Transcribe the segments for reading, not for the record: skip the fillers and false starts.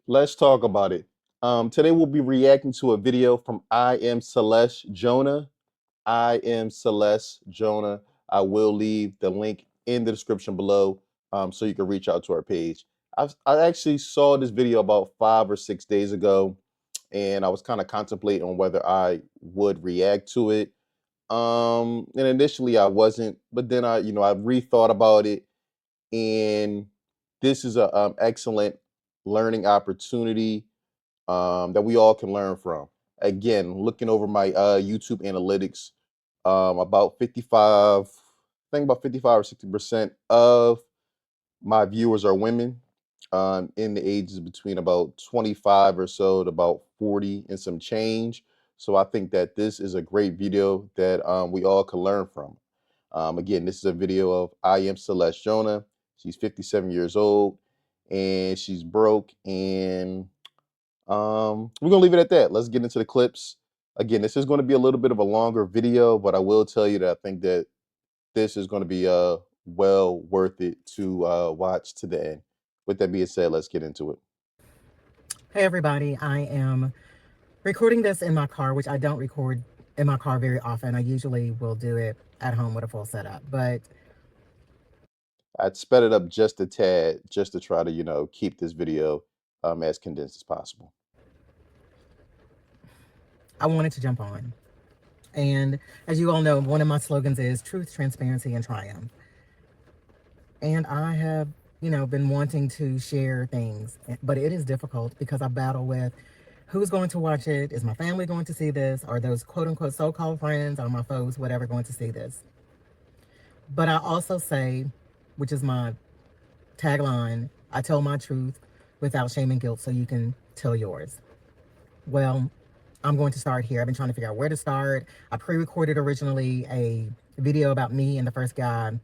Let's talk about it. Today we'll be reacting to a video from I am Celeste Jonah. I am Celeste Jonah. I will leave the link in the description below so you can reach out to our page. I actually saw this video about 5 or 6 days ago, and I was kind of contemplating on whether I would react to it. And initially I wasn't, but then I rethought about it, and this is a excellent learning opportunity that we all can learn from. Again, looking over my YouTube analytics, about 55, I think about 55 or 60% of my viewers are women, in the ages between about 25 or so to about 40 and some change. So I think that this is a great video that we all can learn from. Again, this is a video of I am Celeste Jonah. She's 57 years old and she's broke, and we're gonna leave it at that. Let's get into the clips. Again, this is going to be a little bit of a longer video, but I will tell you that I think that this is going to be well worth it to watch to the end. With that being said, let's get into it. Hey everybody, I am recording this in my car, which I don't record in my car very often. I usually will do it at home with a full setup, but I'd sped it up just a tad just to try to keep this video as condensed as possible. I wanted to jump on. And as you all know, one of my slogans is truth, transparency, and triumph. And I have, been wanting to share things, but it is difficult because I battle with who's going to watch it? Is my family going to see this? Are those quote unquote so called friends or my foes, whatever, going to see this? But I also say, which is my tagline, I tell my truth without shame and guilt so you can tell yours. Well, I'm going to start here. I've been trying to figure out where to start. I pre-recorded originally a video about me and the first guy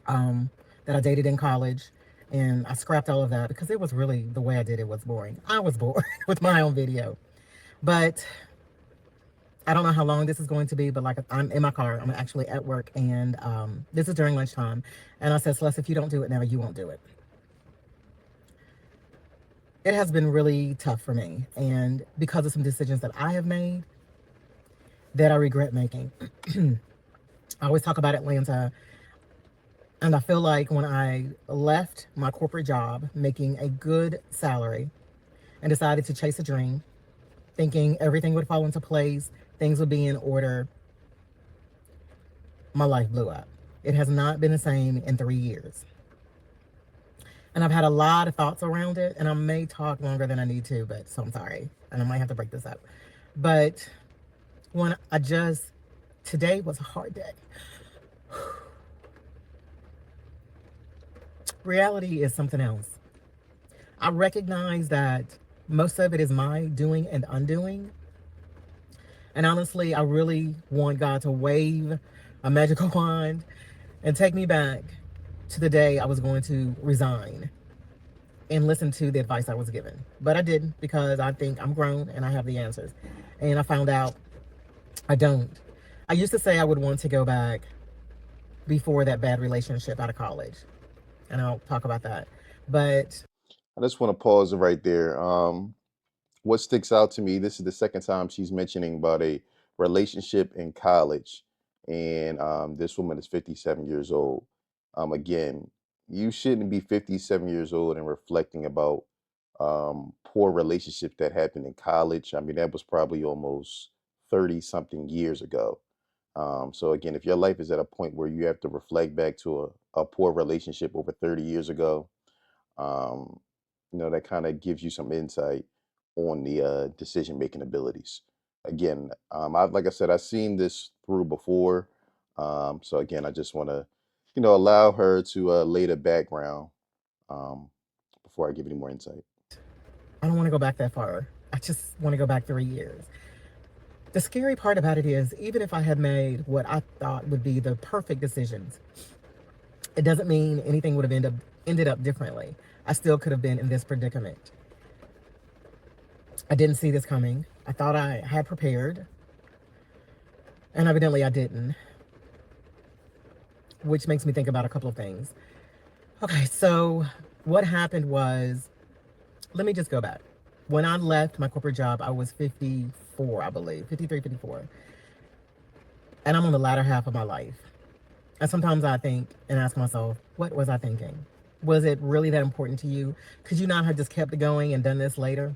that I dated in college. And I scrapped all of that because it was really, the way I did it was boring. I was bored with my own video. But I don't know how long this is going to be, but like I'm in my car, I'm actually at work, and this is during lunchtime. And I said, Celeste, if you don't do it now, you won't do it. It has been really tough for me, and because of some decisions that I have made that I regret making. I always talk about Atlanta, and I feel like when I left my corporate job making a good salary and decided to chase a dream, thinking everything would fall into place, things would be in order, my life blew up. It has not been the same in 3 years. And I've had a lot of thoughts around it, and I may talk longer than I need to, but so I'm sorry. And I might have to break this up. But when today was a hard day. Reality is something else. I recognize that most of it is my doing and undoing. And honestly, I really want God to wave a magical wand and take me back to the day I was going to resign and listen to the advice I was given. But I didn't, because I think I'm grown and I have the answers. And I found out I don't. I used to say I would want to go back before that bad relationship out of college. And I'll talk about that. But I just want to pause it right there. What sticks out to me, this is the second time she's mentioning about a relationship in college, and this woman is 57 years old. Again, you shouldn't be 57 years old and reflecting about poor relationship that happened in college. I mean, that was probably almost 30 something years ago. So again, if your life is at a point where you have to reflect back to a poor relationship over 30 years ago, um, that kind of gives you some insight on the decision making abilities. Again, like I said, I've seen this through before. So again, I just want to, allow her to lay the background um, before I give any more insight. I don't want to go back that far. I just want to go back 3 years. The scary part about it is, even if I had made what I thought would be the perfect decisions, it doesn't mean anything would have ended up differently. I still could have been in this predicament. I didn't see this coming. I thought I had prepared, and evidently I didn't, which makes me think about a couple of things. Okay, so what happened was let me just go back. When I left my corporate job, I was 54, I believe, 53, 54. And I'm on the latter half of my life. And sometimes I think and ask myself, what was I thinking? Was it really that important to you? Could you not have just kept it going and done this later?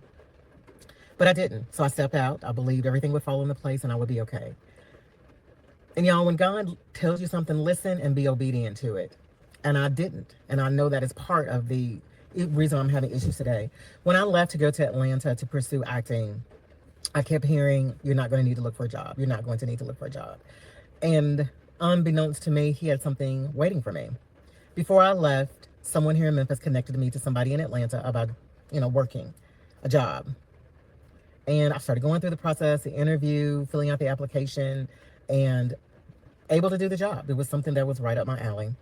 But I didn't. So I stepped out. I believed everything would fall into place and I would be okay. And y'all, when God tells you something, listen and be obedient to it. And I didn't. And I know that is part of the reason I'm having issues today. When I left to go to Atlanta to pursue acting, I kept hearing, you're not going to need to look for a job. You're not going to need to look for a job. And unbeknownst to me, he had something waiting for me. Before I left, someone here in Memphis connected me to somebody in Atlanta about, working a job. And I started going through the process, the interview, filling out the application, and able to do the job. It was something that was right up my alley.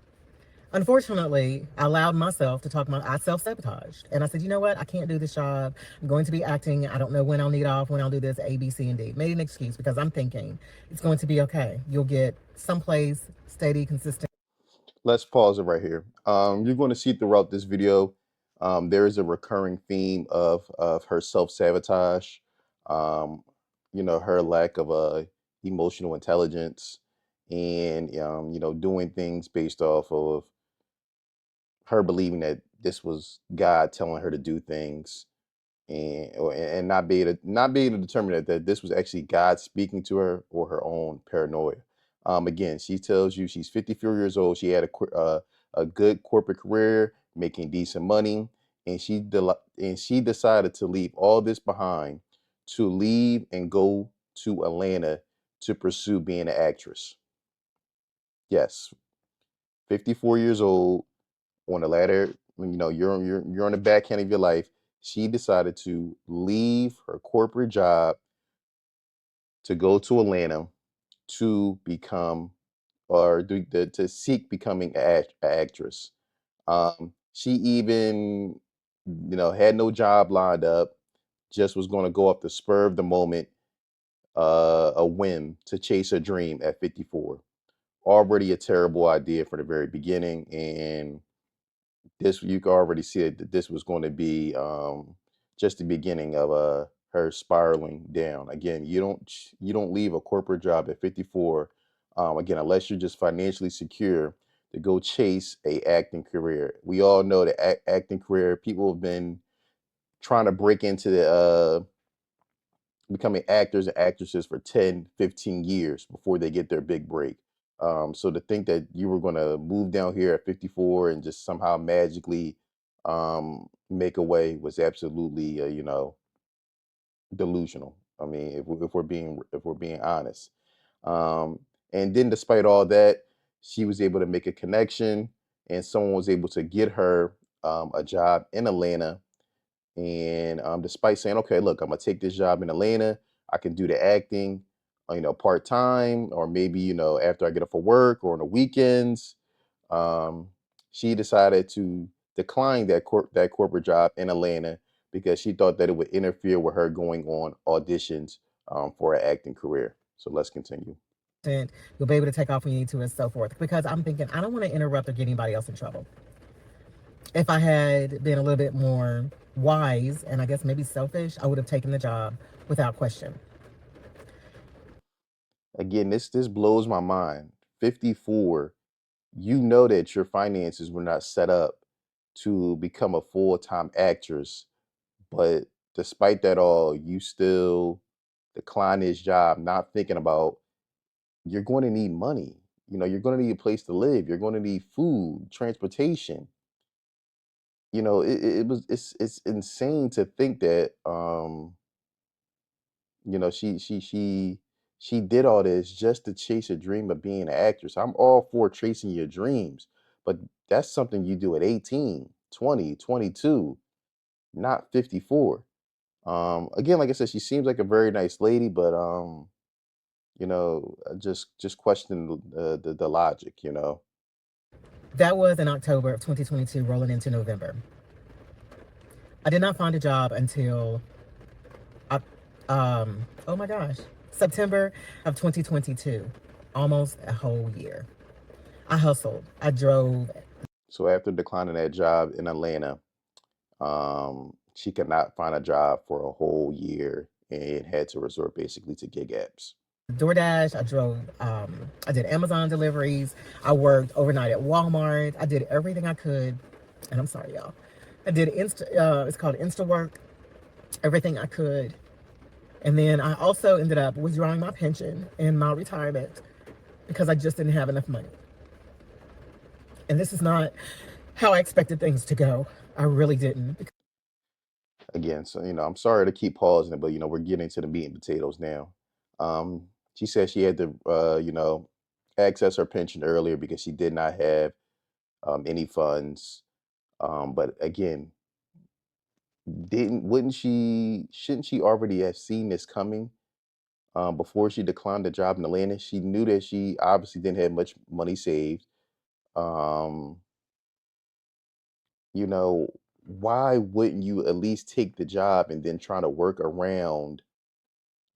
Unfortunately, I allowed myself to I self-sabotaged. And I said, you know what? I can't do this job. I'm going to be acting. I don't know when I'll need off, when I'll do this, A, B, C, and D. Made an excuse because I'm thinking it's going to be okay. You'll get someplace steady, consistent. Let's pause it right here. You're going to see throughout this video, there is a recurring theme of her self-sabotage, um, her lack of emotional intelligence, and doing things based off of her believing that this was God telling her to do things, and not being able to determine that this was actually God speaking to her or her own paranoia. Again, she tells you she's 54 years old. She had a good corporate career, making decent money, and she decided to leave all this behind to leave and go to Atlanta to pursue being an actress. Yes, 54 years old, on the ladder, when you're on the back end of your life. She decided to leave her corporate job to go to Atlanta to become or to seek becoming an actress. She even had no job lined up, just was going to go off the spur of the moment, a whim to chase a dream at 54. Already a terrible idea from the very beginning, and this you can already see that this was going to be just the beginning of her spiraling down. Again, you don't leave a corporate job at 54, again, unless you're just financially secure, to go chase a acting career. We all know that acting career, people have been trying to break into the becoming actors and actresses for 10, 15 years before they get their big break. So to think that you were going to move down here at 54 and just somehow magically make a way was absolutely, delusional. I mean, if we're being honest. Um, and then despite all that, she was able to make a connection, and someone was able to get her a job in Atlanta. And despite saying, okay, look, I'm gonna take this job in Atlanta, I can do the acting, part time, or maybe after I get off of work or on the weekends. Um, she decided to decline that corporate job in Atlanta because she thought that it would interfere with her going on auditions for an acting career. So let's continue. You'll be able to take off when you need to and so forth. Because I'm thinking, I don't want to interrupt or get anybody else in trouble. If I had been a little bit more wise and I guess maybe selfish, I would have taken the job without question. Again, this blows my mind. 54, you know that your finances were not set up to become a full-time actress, but despite that all, you still decline this job, not thinking about you're going to need money. You're going to need a place to live. You're going to need food, transportation. It's insane to think that she did all this just to chase a dream of being an actress. I'm all for chasing your dreams, but that's something you do at 18, 20, 22, not 54. Again, like I said, she seems like a very nice lady, but I just question the logic. That was in October of 2022, rolling into November. I did not find a job until, oh my gosh, September of 2022, almost a whole year. I hustled. I drove. So after declining that job in Atlanta, she could not find a job for a whole year and had to resort basically to gig apps. DoorDash. I drove. I did Amazon deliveries. I worked overnight at Walmart. I did everything I could, and I'm sorry, y'all. I did it's called Insta work. Everything I could, and then I also ended up withdrawing my pension and my retirement because I just didn't have enough money. And this is not how I expected things to go. I really didn't. Again, so I'm sorry to keep pausing it, but we're getting to the meat and potatoes now. She said she had to access her pension earlier because she did not have any funds. But again, didn't wouldn't she shouldn't she already have seen this coming before she declined the job in Atlanta? She knew that she obviously didn't have much money saved. Um, you know, why wouldn't you at least take the job and then try to work around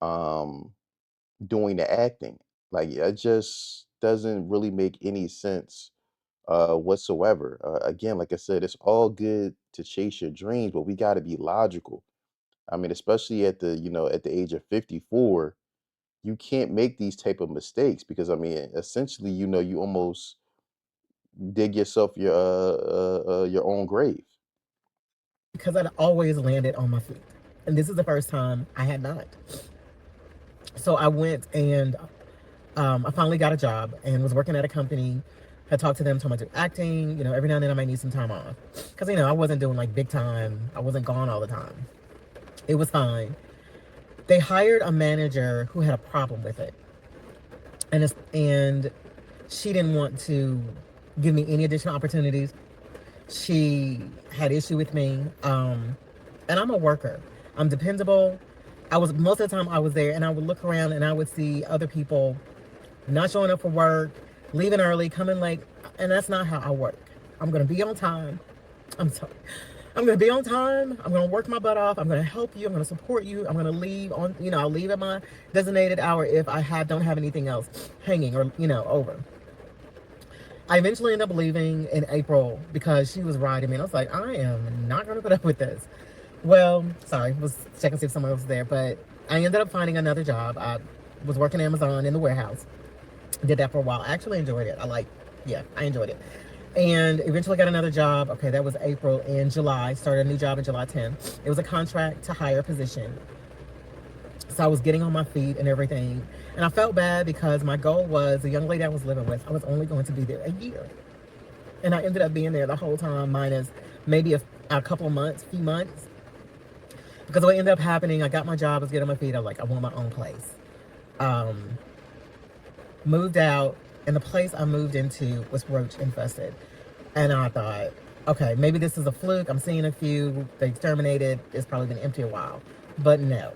um doing the acting? Like it just doesn't really make any sense whatsoever. Again, like I said, it's all good to chase your dreams, but we got to be logical. I mean, especially at the age of 54, you can't make these type of mistakes because I mean, essentially, you almost dig yourself your own grave. Because I'd always landed on my feet. And this is the first time I had not. So I went and I finally got a job and was working at a company. I talked to them, told them I do acting. Every now and then I might need some time off. Because, I wasn't doing like big time, I wasn't gone all the time. It was fine. They hired a manager who had a problem with it. And she didn't want to give me any additional opportunities. She had issue with me. And I'm a worker. I'm dependable. I was most of the time I was there and I would look around and I would see other people not showing up for work, leaving early, coming late, and that's not how I work. I'm gonna be on time. I'm sorry. I'm gonna be on time. I'm gonna work my butt off. I'm gonna help you. I'm gonna support you. I'm gonna leave on, I'll leave at my designated hour if I don't have anything else hanging or over. I eventually ended up leaving in April because she was riding me. And I was like, I am not going to put up with this. Well, sorry, was checking to see if someone else was there. But I ended up finding another job. I was working Amazon in the warehouse. Did that for a while. I actually enjoyed it. I enjoyed it. And eventually got another job. Okay, that was April. And July, started a new job in July 10th. It was a contract to hire position. So I was getting on my feet and everything. And I felt bad because my goal was the young lady I was living with, I was only going to be there a year. And I ended up being there the whole time, minus maybe a couple of months, few months. Because what ended up happening, I got my job, I was getting on my feet. I was like, I want my own place. Um, Moved out, and the place I moved into was roach infested. And I thought, okay, maybe this is a fluke. I'm seeing a few. They exterminated. It's probably been empty a while. But no.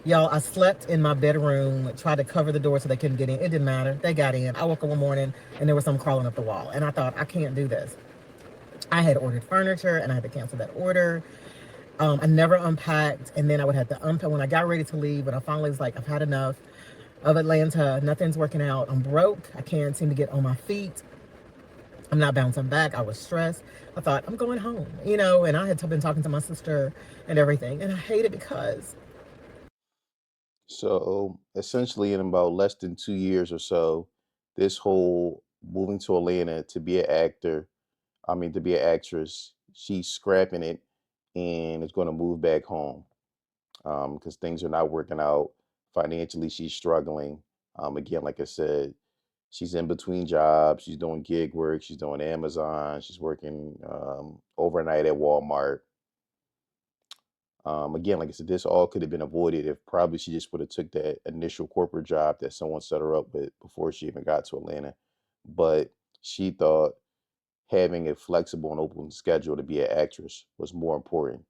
Y'all, I slept in my bedroom, tried to cover the door so they couldn't get in. It didn't matter. They got in. I woke up one morning and there was some crawling up the wall. And I thought, I can't do this. I had ordered furniture and I had to cancel that order. I never unpacked. And then I would have to unpack when I got ready to leave. When I finally was like, I've had enough of Atlanta. Nothing's working out. I'm broke. I can't seem to get on my feet. I'm not bouncing back. I was stressed. I thought, I'm going home, and I had been talking to my sister and everything. And I hate it because So essentially, in about less than 2 years or so, this whole moving to Atlanta to be an actor, I mean, to be an actress, she's scrapping it and is going to move back home because things are not working out financially. She's struggling. Again, like I said, she's in between jobs. She's doing gig work. She's doing Amazon. She's working overnight at Walmart. Again, like I said, this all could have been avoided if probably she just would have took that initial corporate job that someone set her up with before she even got to Atlanta. But she thought having a flexible and open schedule to be an actress was more important.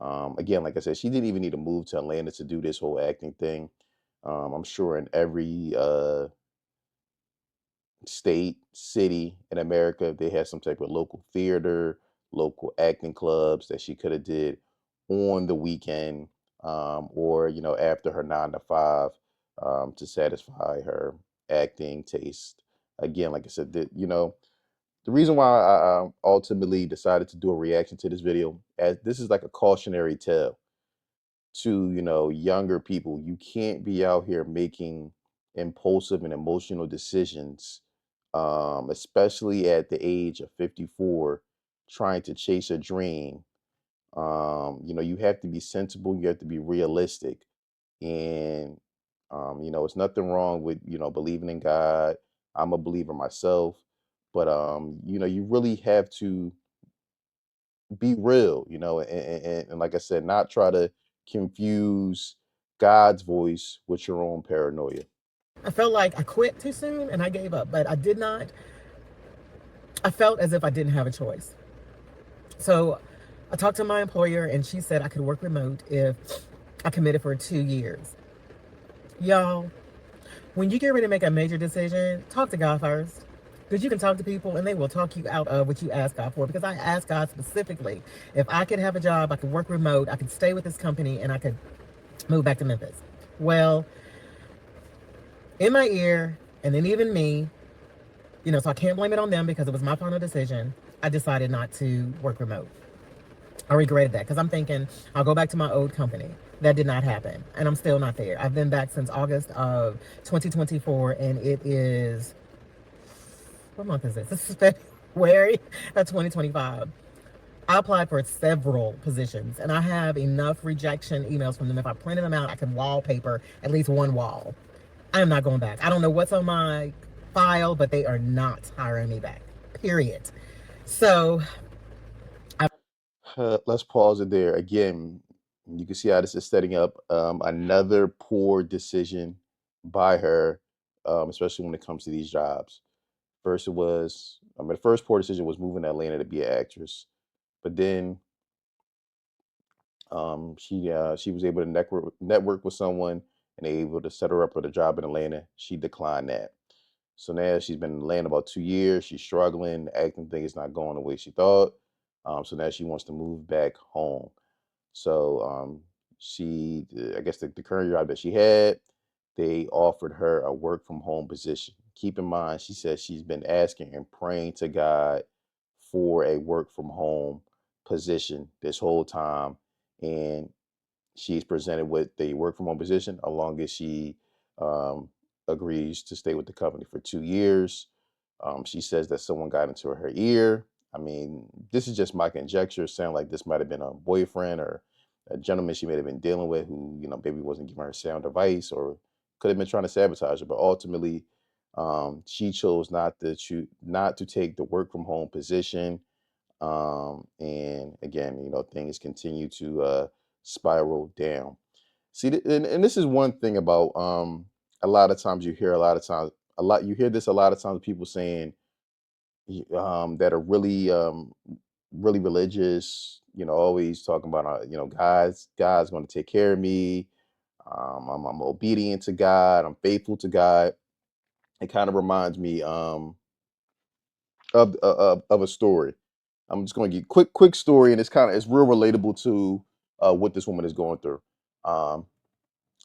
Again, like I said, she didn't even need to move to Atlanta to do this whole acting thing. I'm sure in every state, city in America, they had some type of local theater, local acting clubs that she could have did on the weekend, or after her 9 to 5, to satisfy her acting taste. Again, like I said, the reason why I ultimately decided to do a reaction to this video, as this is like a cautionary tale to, younger people. You can't be out here making impulsive and emotional decisions, especially at the age of 54, trying to chase a dream. You have to be sensible, you have to be realistic. And it's nothing wrong with, believing in God. I'm a believer myself. But you really have to be real, and like I said, not try to confuse God's voice with your own paranoia. I felt like I quit too soon and I gave up, but I did not. I felt as if I didn't have a choice. So I talked to my employer and she said I could work remote if I committed for 2 years. Y'all, when you get ready to make a major decision, talk to God first. Because you can talk to people and they will talk you out of what you ask God for. Because I asked God specifically if I could have a job, I could work remote, I could stay with this company, and I could move back to Memphis. Well, in my ear, and then even me, so I can't blame it on them because it was my final decision. I decided not to work remote. I regretted that because I'm thinking I'll go back to my old company. That did not happen, and I'm still not there. I've been back since August of 2024, and it is, what month is this? This is February of 2025. I applied for several positions, and I have enough rejection emails from them. If I printed them out, I could wallpaper at least one wall. I am not going back. I don't know what's on my file, but they are not hiring me back. Period. So Let's pause it there again. You can see how this is setting up another poor decision by her, especially when it comes to these jobs. First, the first poor decision was moving to Atlanta to be an actress, but then she was able to network with someone and they able to set her up with a job in Atlanta. She declined that. So now she's been in Atlanta about 2 years. She's struggling. The acting thing is not going the way she thought. So now she wants to move back home. So I guess the current job that she had, they offered her a work from home position. Keep in mind, she says she's been asking and praying to God for a work from home position this whole time. And she's presented with the work from home position as long as she um, agrees to stay with the company for 2 years. She says that someone got into her ear. I mean, this is just my conjecture. Sound like this might have been a boyfriend or a gentleman she may have been dealing with who, maybe wasn't giving her sound advice or could have been trying to sabotage her. But ultimately, she chose not to take the work from home position. And again, things continue to spiral down. See, and this is one thing about a lot of times you hear a lot of times a lot you hear this a lot of times people saying that are really religious, always talking about God's going to take care of me. I'm obedient to God. I'm faithful to God. It kind of reminds me of a story. I'm just going to give quick story, and it's real relatable to what this woman is going through. Um,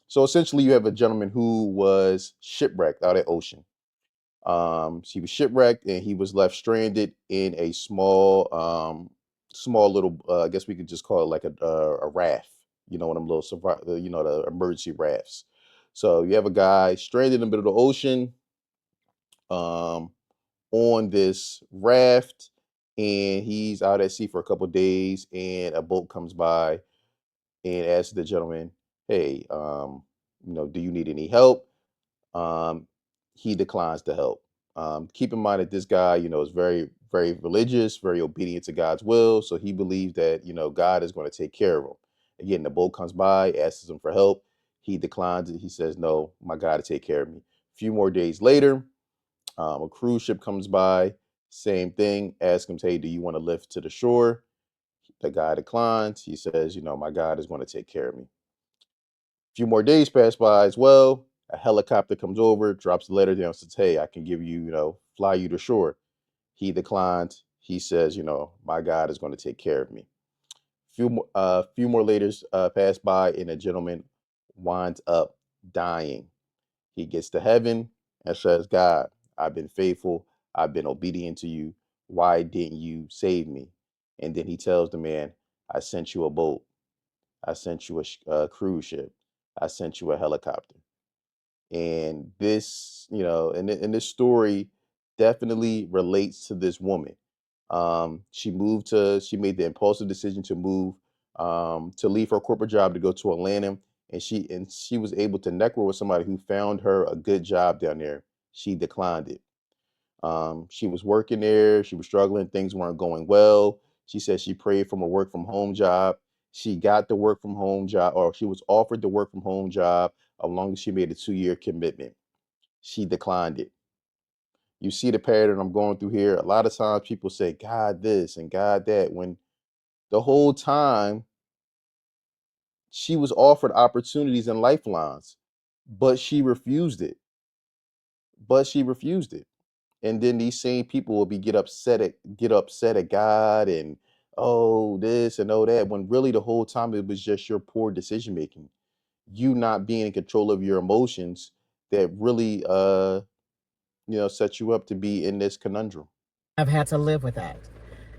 so essentially, you have a gentleman who was shipwrecked out at ocean. He was shipwrecked, and he was left stranded in a small little. I guess we could just call it like a raft. One of them little the emergency rafts. So you have a guy stranded in the middle of the ocean. Um, on this raft, and he's out at sea for a couple days, and a boat comes by and asks the gentleman, hey, do you need any help? um, he declines to help. Keep in mind that this guy, is very very religious, very obedient to God's will, so he believes that God is going to take care of him. Again, the boat comes by, asks him for help. He declines it. He says, no, my God to take care of me. A few more days later, a cruise ship comes by, same thing, ask him, hey, do you want to lift to the shore? The guy declines. He says, my God is going to take care of me. A few more days pass by as well. A helicopter comes over, drops the letter down, says, hey, I can give you, fly you to shore. He declines. He says, my God is going to take care of me. Few more later pass by, and a gentleman winds up dying. He gets to heaven and says, God, I've been faithful. I've been obedient to you. why didn't you save me? And then he tells the man, I sent you a boat. I sent you a cruise ship. I sent you a helicopter. And this, and this story definitely relates to this woman. She made the impulsive decision to move, to leave her corporate job to go to Atlanta, and she was able to network with somebody who found her a good job down there. She declined it. She was working there, she was struggling, things weren't going well. She said she prayed from a work from home job. She got the work from home job, or she was offered the work from home job as long as she made a 2-year commitment. She declined it. You see the pattern I'm going through here. A lot of times people say, God this and God that, when the whole time she was offered opportunities and lifelines, but she refused it. But she refused it. And then these same people will get upset at God and oh this and oh that, when really the whole time it was just your poor decision making, you not being in control of your emotions, that really set you up to be in this conundrum. I've had to live with that.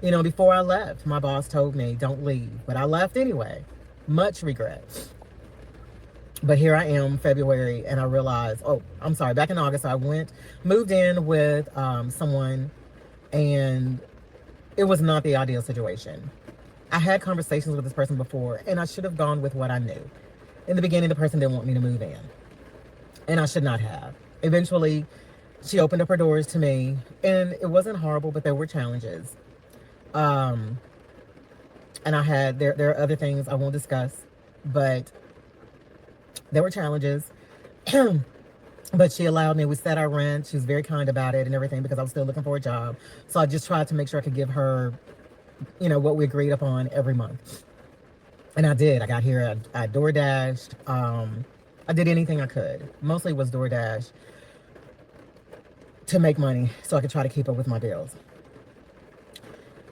Before I left, my boss told me, don't leave. But I left anyway. Much regret. But here I am, February, and I realized, oh, I'm sorry, back in August, moved in with someone, and it was not the ideal situation. I had conversations with this person before, and I should have gone with what I knew. In the beginning, the person didn't want me to move in, and I should not have. Eventually, she opened up her doors to me, and it wasn't horrible, but there were challenges. Um, and there are other things I won't discuss, but there were challenges. But she allowed me. We set our rent. She was very kind about it and everything because I was still looking for a job. So I just tried to make sure I could give her, what we agreed upon every month. And I did. I got here. I door dashed. I did anything I could. Mostly was DoorDash to make money so I could try to keep up with my bills.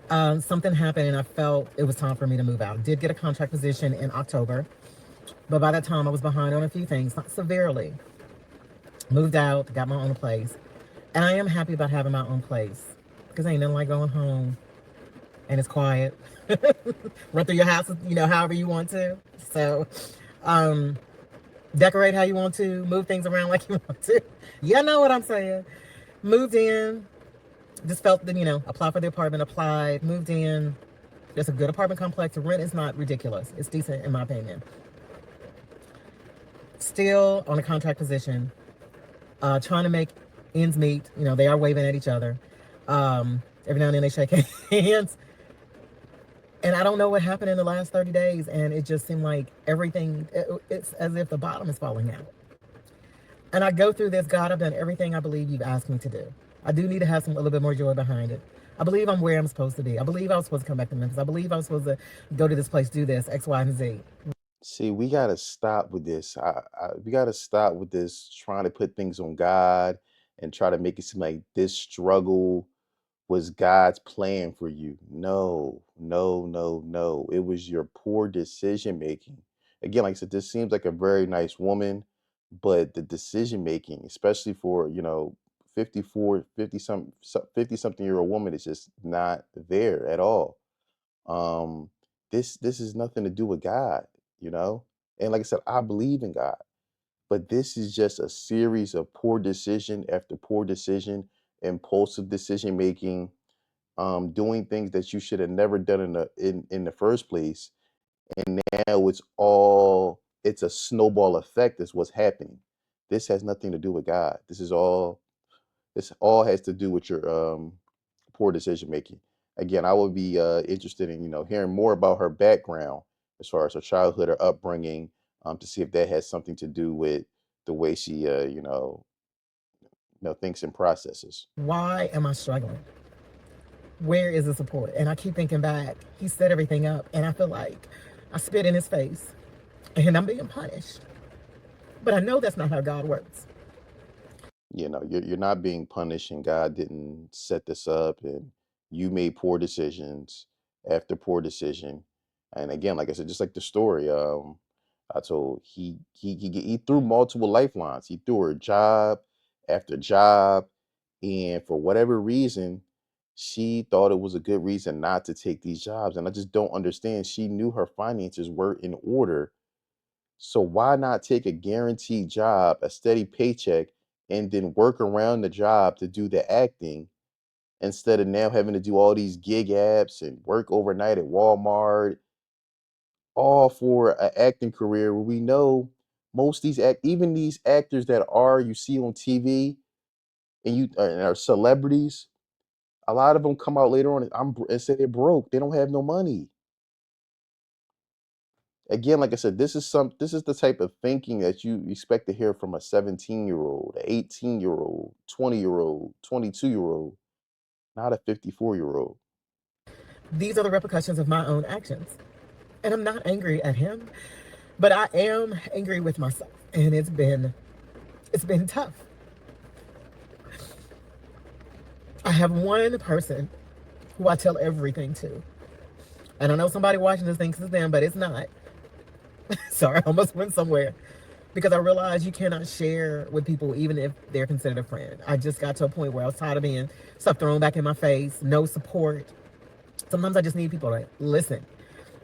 Something happened and I felt it was time for me to move out. Did get a contract position in October, but by that time I was behind on a few things, not severely. Moved out, got my own place, and I am happy about having my own place because ain't nothing like going home and it's quiet. Run through your house, however you want to. So, um, decorate how you want to, move things around like you want to. You know what I'm saying? Moved in, just felt that, applied for the apartment, applied, moved in. There's a good apartment complex. The rent is not ridiculous. It's decent in my opinion. Still on a contract position, trying to make ends meet. They are waving at each other. Every now and then they shake hands. And I don't know what happened in the last 30 days. And it just seemed like it's as if the bottom is falling out. And I go through this, God, I've done everything I believe you've asked me to do. I do need to have a little bit more joy behind it. I believe I'm where I'm supposed to be. I believe I was supposed to come back to Memphis. I believe I was supposed to go to this place, do this, X, Y, and Z. See, we gotta stop with this. We gotta stop with this trying to put things on God and try to make it seem like this struggle was God's plan for you. No, no, no, no. It was your poor decision making. Again, like I said, this seems like a very nice woman, but the decision making, especially for, 54, 50 something year old woman, is just not there at all. Um, this is nothing to do with God, you know? And like I said, I believe in God, but this is just a series of poor decision after poor decision, impulsive decision making, doing things that you should have never done in the first place. And now it's a snowball effect is what's happening. This has nothing to do with God. This all has to do with your poor decision making. Again, I would be interested in hearing more about her background as far as her childhood or upbringing, to see if that has something to do with the way she thinks and processes. Why am I struggling? Where is the support? And I keep thinking back. He set everything up, and I feel like I spit in his face, and I'm being punished. But I know that's not how God works. You're not being punished, and God didn't set this up, and you made poor decisions after poor decision. And again, like I said, just like the story, I told, he threw multiple lifelines. He threw her job after job, and for whatever reason, She thought it was a good reason not to take these jobs, and I just don't understand. She knew her finances were in order, so why not take a guaranteed job, a steady paycheck, and then work around the job to do the acting instead of now having to do all these gig apps and work overnight at Walmart, all for an acting career where we know most these even these actors that are you see on TV and you and are celebrities, a lot of them come out later on and and say they're broke. They don't have no money. Again, like I said, this is the type of thinking that you expect to hear from a 17-year-old, an 18-year-old, 20-year-old, 22-year-old, not a 54-year-old. These are the repercussions of my own actions. And I'm not angry at him, but I am angry with myself. And it's been tough. I have one person who I tell everything to. And I know somebody watching this thinks it's them, but it's not. Sorry, I almost went somewhere. Because I realized you cannot share with people even if they're considered a friend. I just got to a point where I was tired of being stuff thrown back in my face, no support. Sometimes I just need people to listen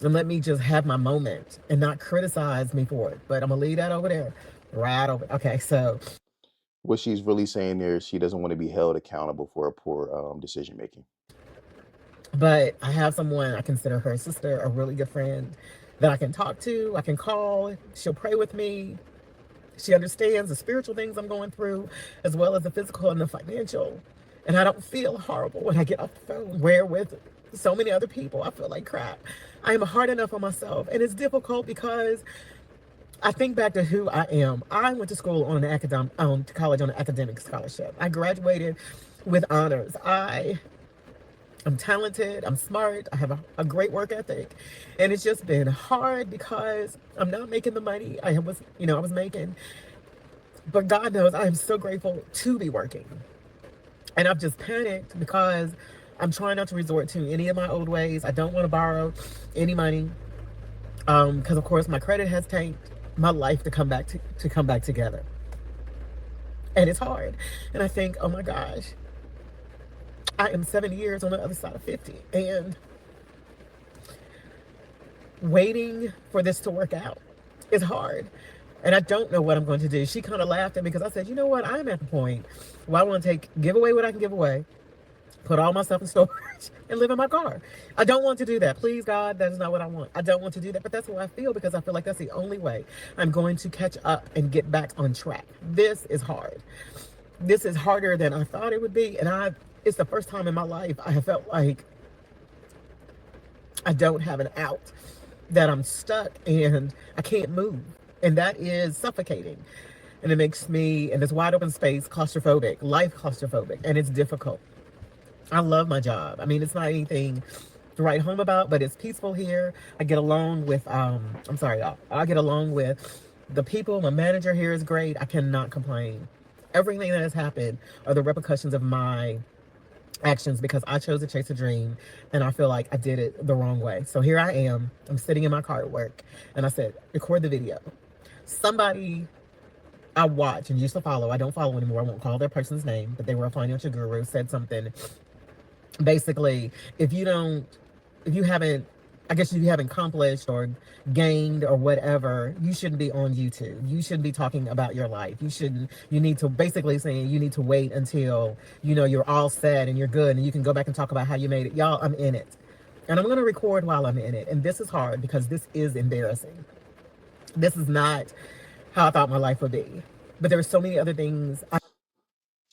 and let me just have my moment and not criticize me for it. But I'm gonna leave that over there. Right over. Okay, so What she's really saying there is she doesn't want to be held accountable for a poor decision making. but I have someone I consider her sister, a really good friend that I can talk to, I can call, she'll pray with me. She understands the spiritual things I'm going through, as well as the physical and the financial. And I don't feel horrible when I get off the phone, where with so many other people, I feel like crap. I am hard enough on myself. And it's difficult because I think back to who I am. I went to school on an to college on an academic scholarship. I graduated with honors. I'm talented, I'm smart, I have a great work ethic. And it's just been hard because I'm not making the money I was making. But God knows I am so grateful to be working. And I've just panicked because I'm trying not to resort to any of my old ways. I don't want to borrow any money. Because of course my credit has tanked my life to come back together. And it's hard. And I think, oh my gosh, I am 7 years on the other side of 50. And waiting for this to work out is hard. And I don't know what I'm going to do. She kind of laughed at me because I said, you know what? I'm at the point where I want to give away what I can give away, put all my stuff in storage, and live in my car. I don't want to do that. Please, God, that is not what I want. I don't want to do that. But that's what I feel because I feel like that's the only way I'm going to catch up and get back on track. This is hard. This is harder than I thought it would be. And it's the first time in my life I have felt like I don't have an out, that I'm stuck and I can't move. And that is suffocating. And it makes me, in this wide open space, claustrophobic, life claustrophobic, and it's difficult. I love my job. I mean, it's not anything to write home about, but it's peaceful here. I get along with, I'm sorry, I get along with the people. My manager here is great. I cannot complain. Everything that has happened are the repercussions of my actions because I chose to chase a dream and I feel like I did it the wrong way. So here I am. I'm sitting in my car at work and I said, record the video. Somebody I watch and used to follow, I don't follow anymore. I won't call their person's name, but they were a financial guru, said something. Basically, if you don't, if you haven't, I guess if you haven't accomplished or gained or whatever, you shouldn't be on YouTube. You shouldn't be talking about your life. You need to basically saying you need to wait until, you're all set and you're good and you can go back and talk about how you made it. Y'all, I'm in it. And I'm going to record while I'm in it. And this is hard because this is embarrassing. This is not how I thought my life would be. But there are so many other things.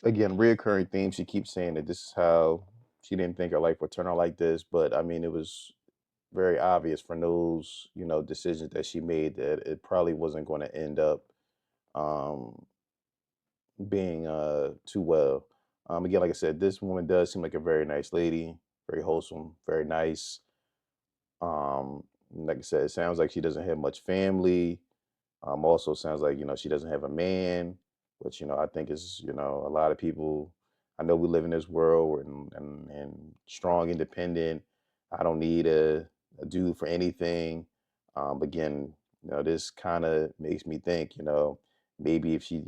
Again, reoccurring theme. She keeps saying that this is how she didn't think her life would turn out like this, but I mean, it was very obvious from those, decisions that she made that it probably wasn't going to end up um, being too well. Again, like I said, this woman does seem like a very nice lady, very wholesome, very nice. Like I said, it sounds like she doesn't have much family. Also sounds like, she doesn't have a man, which, I think is, a lot of people, I know we live in this world and strong, independent. I don't need a dude for anything. Again, this kind of makes me think, maybe if she,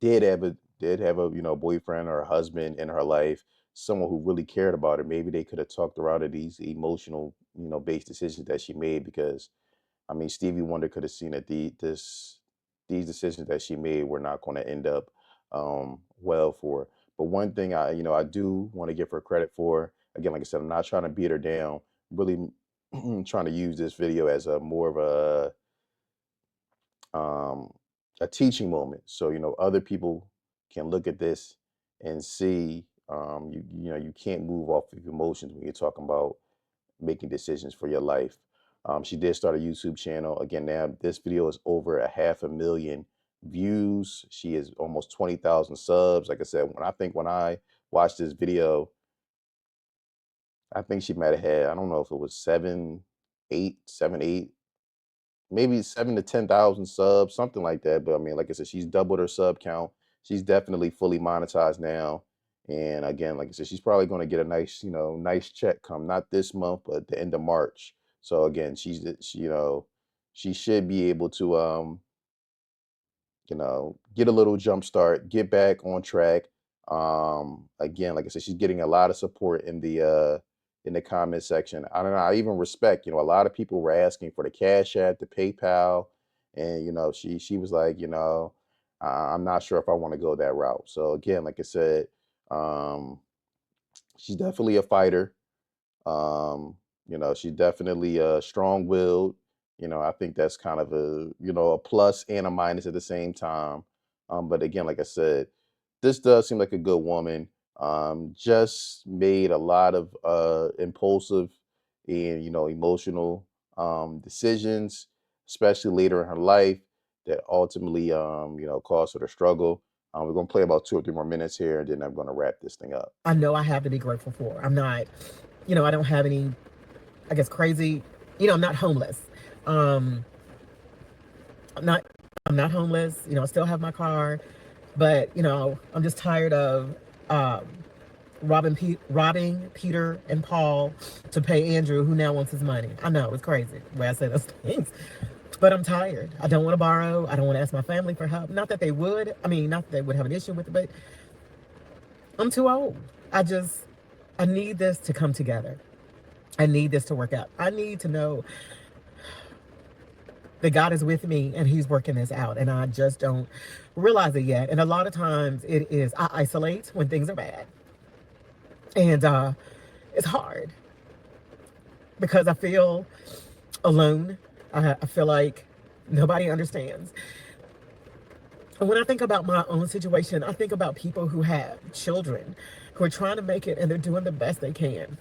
did have a did have a boyfriend or a husband in her life, someone who really cared about her, maybe they could have talked her out of these emotional based decisions that she made. Because I mean, Stevie Wonder could have seen that these decisions that she made were not going to end up well for her. But one thing I do want to give her credit for, again, like I said, I'm not trying to beat her down. Really trying to use this video as a more of um, a teaching moment. So other people can look at this and see you can't move off of emotions when you're talking about making decisions for your life. She did start a YouTube channel. Again, now this video is over a 500,000 views. She is almost 20,000 subs. Like I said, when I watched this video, I think she might have had, I don't know if it was 8, maybe 7 to 10,000 subs, something like that. But I mean, like I said, she's doubled her sub count. She's definitely fully monetized now. And again, like I said, she's probably going to get a nice check come not this month, but at the end of March. So again, she should be able to get a little jump start, get back on track. Again, like I said, she's getting a lot of support in the comment section. I don't know. I even respect, a lot of people were asking for the Cash App, the PayPal, and she was like, I'm not sure if I want to go that route. So again, like I said, um, she's definitely a fighter. She's definitely strong-willed. I think that's kind of a plus and a minus at the same time. But again, like I said, this does seem like a good woman. Just made a lot of impulsive and emotional decisions, especially later in her life, that ultimately caused her to struggle. We're gonna play about 2 or 3 more minutes here, and then I'm gonna wrap this thing up. I know I have to be grateful for. I'm not, I don't have any, I guess, crazy, I'm not homeless. Um, I'm not, I'm not homeless. I still have my car, but I'm just tired of um, robbing Peter and Paul to pay Andrew, who now wants his money. I know it's crazy the way I say those things, but I'm tired. I don't want to borrow. I don't want to ask my family for help. Not that they would. I mean, not that they would have an issue with it, but I'm too old. I need this to come together. I need this to work out. I need to know that God is with me and He's working this out. And I just don't realize it yet. And a lot of times I isolate when things are bad. And it's hard because I feel alone. I feel like nobody understands. And when I think about my own situation, I think about people who have children who are trying to make it and they're doing the best they can.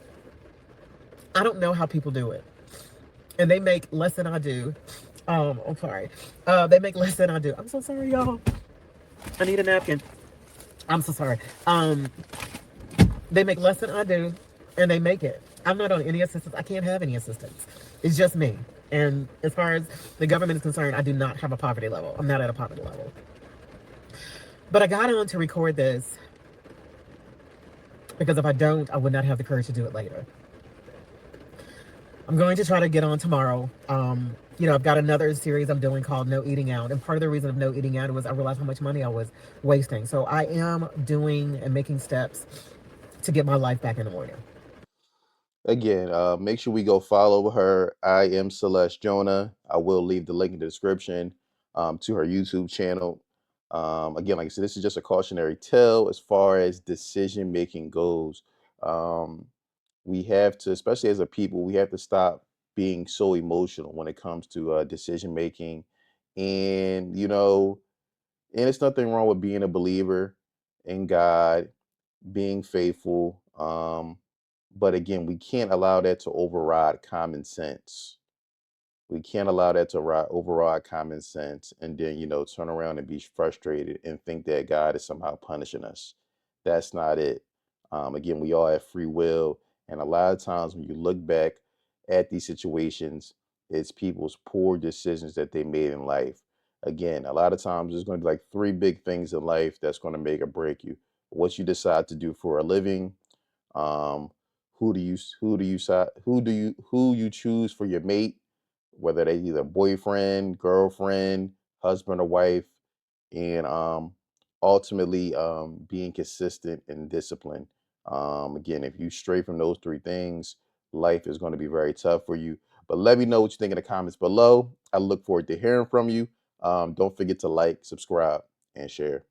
I don't know how people do it. And they make less than I do. I'm sorry. They make less than I do. I'm so sorry, y'all. I need a napkin. I'm so sorry. They make less than I do, and they make it. I'm not on any assistance. I can't have any assistance. It's just me. And as far as the government is concerned, I do not have a poverty level. I'm not at a poverty level. But I got on to record this because if I don't, I would not have the courage to do it later. I'm going to try to get on tomorrow. I've got another series I'm doing called No Eating Out. And part of the reason of no eating out was I realized how much money I was wasting. So I am doing and making steps to get my life back in order. Again, make sure we go follow her. I am Celeste Jonah. I will leave the link in the description to her YouTube channel. Again, like I said, this is just a cautionary tale as far as decision making goes. Um, we have to, especially as a people, we have to stop being so emotional when it comes to decision making. And, and it's nothing wrong with being a believer in God, being faithful. But again, we can't allow that to override common sense. We can't allow that to override common sense and then, turn around and be frustrated and think that God is somehow punishing us. That's not it. Again, we all have free will. And a lot of times when you look back at these situations, it's people's poor decisions that they made in life. Again, a lot of times there's going to be like three big things in life that's going to make or break you. What you decide to do for a living, um, who you choose for your mate, whether they either boyfriend, girlfriend, husband or wife, and ultimately being consistent and disciplined. Again, if you stray from those three things, life is going to be very tough for you. But let me know what you think in the comments below. I look forward to hearing from you. Don't forget to like, subscribe, and share.